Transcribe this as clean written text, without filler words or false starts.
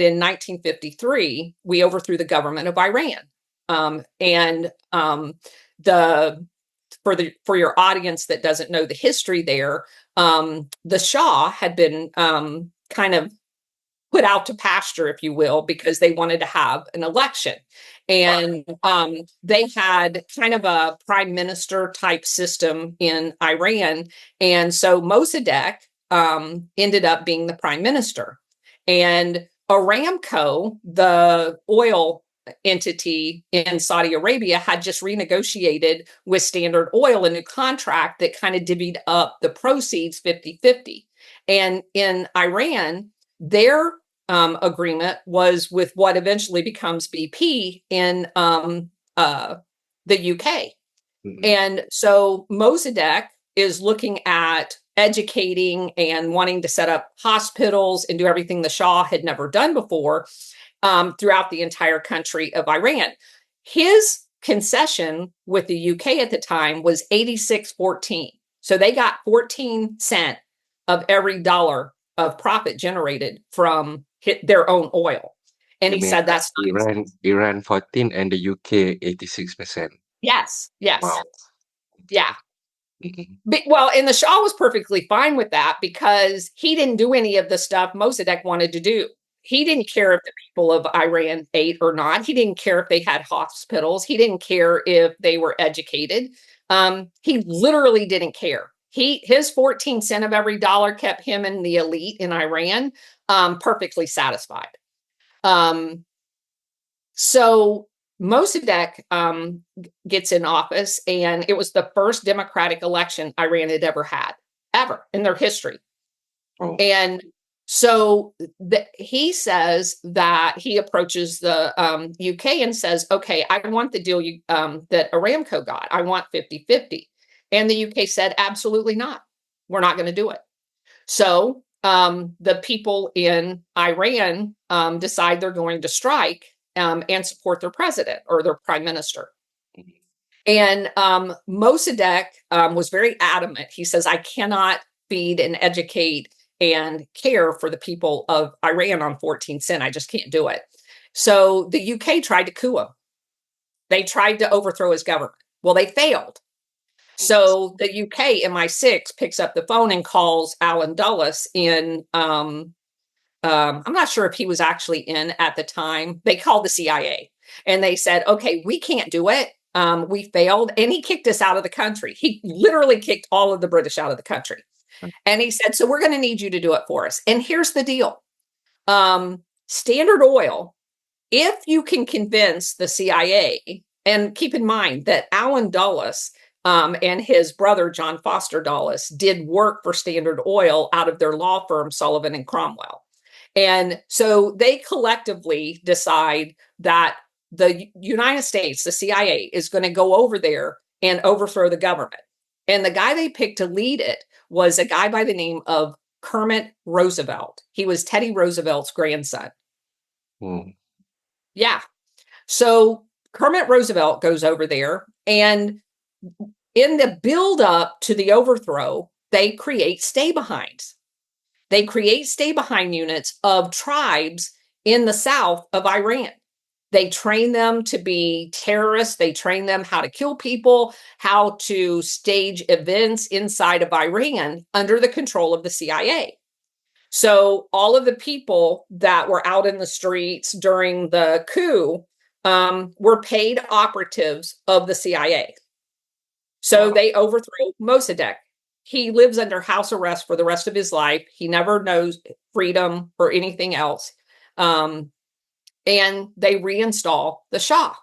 in 1953, we overthrew the government of Iran. And the for your audience that doesn't know the history there, the Shah had been kind of put out to pasture, if you will, because they wanted to have an election. And they had kind of a prime minister type system in Iran. And so Mossaddegh ended up being the prime minister. And Aramco, the oil entity in Saudi Arabia, had just renegotiated with Standard Oil a new contract that kind of divvied up the proceeds 50-50. And in Iran, their agreement was with what eventually becomes BP in the UK. Mm-hmm. And so Mosaddegh is looking at educating and wanting to set up hospitals and do everything the Shah had never done before throughout the entire country of Iran. His concession with the UK at the time was 86-14. So they got 14 cents of every dollar of profit generated from their own oil. And he said that's Iran 14 and the UK 86%. Yes. Wow. Yeah. Well, and the Shah was perfectly fine with that because he didn't do any of the stuff Mossaddegh wanted to do. He didn't care if the people of Iran ate or not. He didn't care if they had hospitals. He didn't care if they were educated. He literally didn't care. His 14 cents of every dollar kept him and the elite in Iran perfectly satisfied. So Mossaddegh gets in office, and it was the first democratic election Iran had ever had, ever in their history. Oh. And so he says that he approaches the UK and says, okay, I want the deal that Aramco got. I want 50-50. And the UK said, absolutely not. We're not going to do it. So the people in Iran decide they're going to strike and support their president or their prime minister. And Mossaddegh was very adamant. He says, I cannot feed and educate and care for the people of Iran on 14 cents. I just can't do it. So the UK tried to coup him. They tried to overthrow his government. Well, they failed. So the UK MI6 picks up the phone and calls Alan Dulles in, I'm not sure if he was actually in at the time. They called the CIA and they said, okay, we can't do it. We failed. And he kicked us out of the country. He literally kicked all of the British out of the country. And he said, so we're going to need you to do it for us. And here's the deal. Standard Oil, if you can convince the CIA, and keep in mind that Alan Dulles and his brother, John Foster Dulles, did work for Standard Oil out of their law firm, Sullivan and Cromwell. And so they collectively decide that the United States, the CIA, is going to go over there and overthrow the government. And the guy they picked to lead it was a guy by the name of Kermit Roosevelt. He was Teddy Roosevelt's grandson. Yeah. So Kermit Roosevelt goes over there, and in the build up to the overthrow, they create stay-behinds. They create stay-behind units of tribes in the south of Iran. They train them to be terrorists. They train them how to kill people, how to stage events inside of Iran under the control of the CIA. So all of the people that were out in the streets during the coup were paid operatives of the CIA. So they overthrew Mossaddegh. He lives under house arrest for the rest of his life. He never knows freedom or anything else. And they reinstall the Shah.